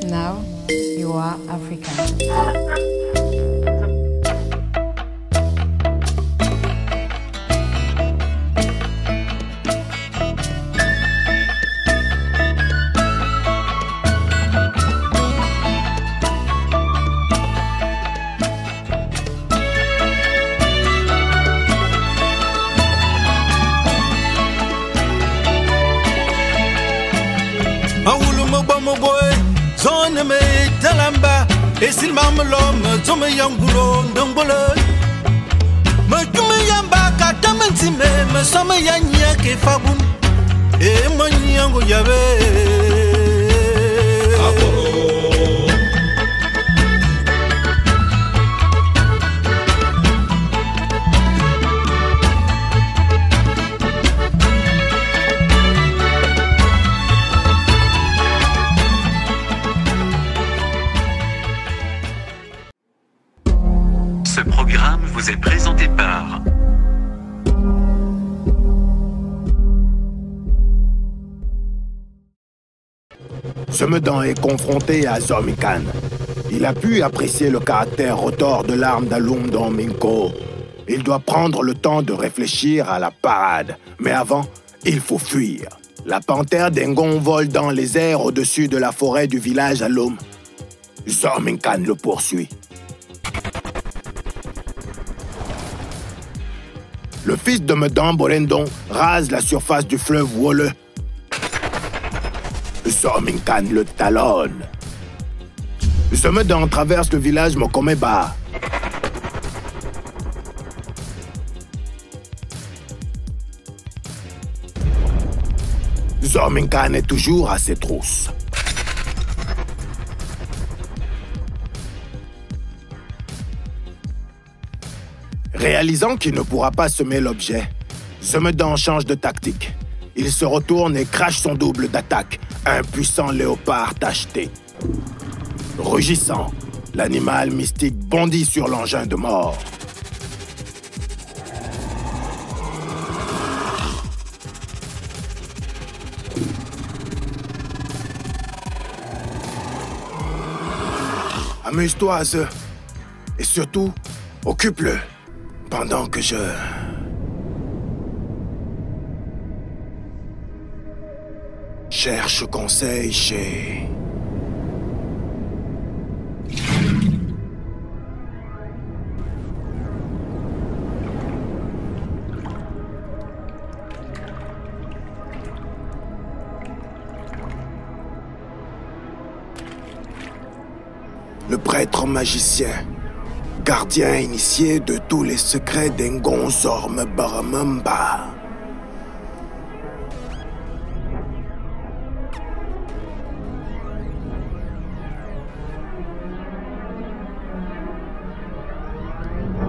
Now you are African. Zone me talamba esil mamlom zome yangulo ndongolo me tume yamba katamenti me some yanya ke fabun e manyango yabe Ce programme vous est présenté par... Semedan est confronté à Zomikan. Il a pu apprécier le caractère rotor de l'arme d'Aloum dans Minko. Il doit prendre le temps de réfléchir à la parade. Mais avant, il faut fuir. La panthère d'Engon vole dans les airs au-dessus de la forêt du village Aloum. Zomikan le poursuit. Le fils de Medan Borendon rase la surface du fleuve Wole. Zomikan le talonne. Medan traverse le village Mokomeba. Zomikan est toujours à ses trousses. Réalisant qu'il ne pourra pas semer l'objet, Semedan change de tactique. Il se retourne et crache son double d'attaque, un puissant léopard tacheté. Rugissant, l'animal mystique bondit sur l'engin de mort. Amuse-toi, Ze. Et surtout, occupe-le. Pendant que je... cherche conseil chez... le prêtre magicien. Gardien initié de tous les secrets d'Engon Zorme Baramamba.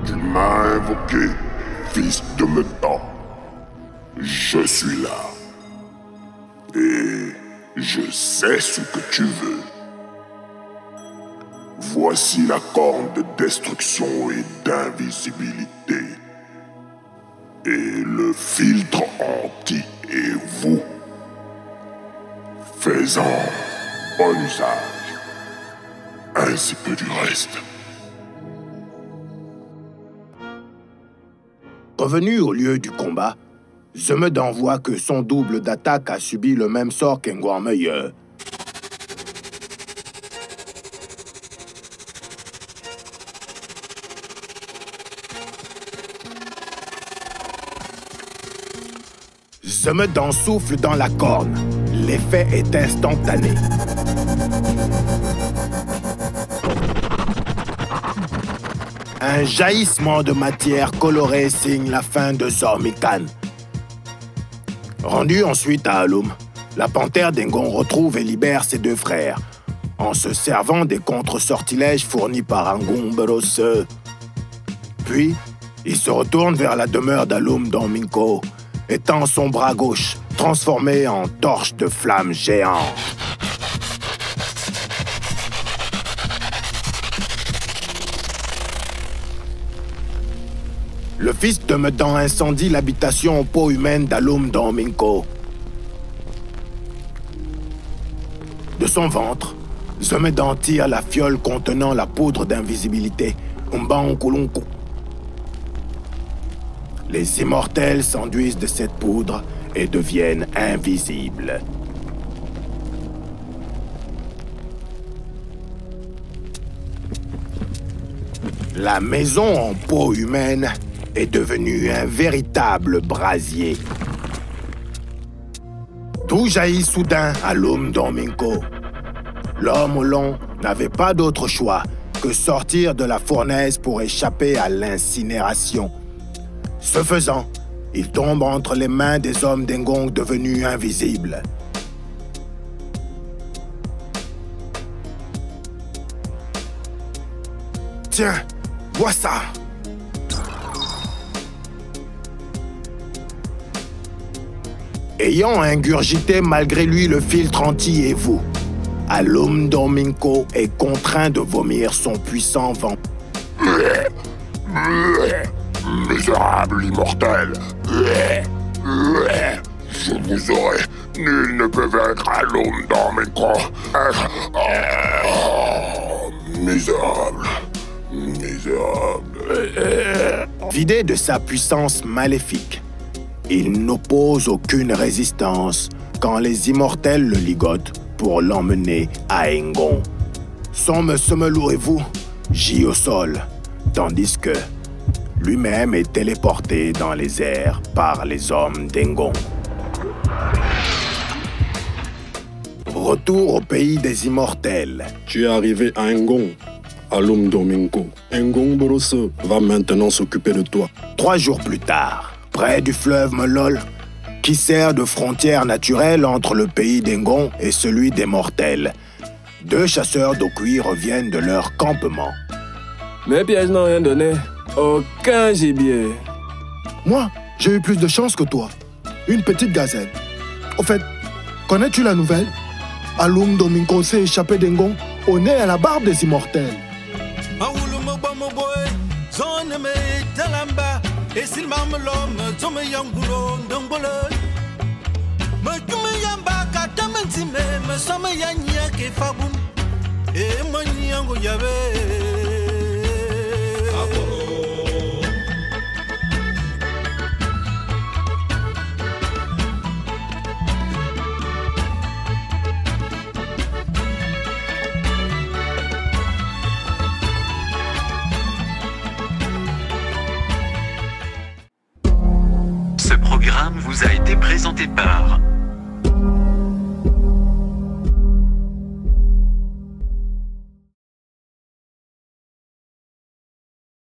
Tu m'as invoqué, fils de Medan. Je suis là. Et je sais ce que tu veux. Voici la corne de destruction et d'invisibilité. Et le filtre anti et vous. Fais-en bon usage. Ainsi que du reste. Revenu au lieu du combat, Semedan voit que son double d'attaque a subi le même sort qu'Engouarmeuilleux. Semedan souffle dans la corne. L'effet est instantané. Un jaillissement de matière colorée signe la fin de Zomikan. Rendu ensuite à Aloum, la panthère d'Engon retrouve et libère ses deux frères, en se servant des contre-sortilèges fournis par Angumberose. Puis, il se retourne vers la demeure d'Aloum dans Minko, étend son bras gauche, transformé en torche de flamme géante. Le fils de Medan incendie l'habitation aux peaux humaines d'Aloum dans Minko. De son ventre, Zomedan tire la fiole contenant la poudre d'invisibilité. Umbankulunku. Les immortels s'enduisent de cette poudre et deviennent invisibles. La maison en peau humaine est devenue un véritable brasier. Tout jaillit soudain à l'Umndominko. L'homme au long n'avait pas d'autre choix que sortir de la fournaise pour échapper à l'incinération. Ce faisant, il tombe entre les mains des hommes d'Engong devenus invisibles. Tiens, vois ça! Ayant ingurgité malgré lui le filtre anti-Evu, Alumndominko est contraint de vomir son puissant vent. Misérable immortel! Je vous aurai. Nul ne peut vaincre Alumndominko. Misérable. Vidé de sa puissance maléfique, il n'oppose aucune résistance quand les immortels le ligotent pour l'emmener à Engon. Son Semelou gît au sol, tandis que lui-même est téléporté dans les airs par les hommes d'Engon. Retour au pays des immortels. Tu es arrivé à Engon, Alumndominko. Engon Boros va maintenant s'occuper de toi. 3 jours plus tard, près du fleuve Melol, qui sert de frontière naturelle entre le pays d'Engon et celui des mortels, 2 chasseurs d'Okui reviennent de leur campement. Mes pièges n'ont rien donné. Aucun gibier. Moi, j'ai eu plus de chance que toi. Une petite gazelle. Au fait, connais-tu la nouvelle? Alumndominko s'est échappé d'Engon au nez et à la barbe des immortels. Ce programme vous a été présenté par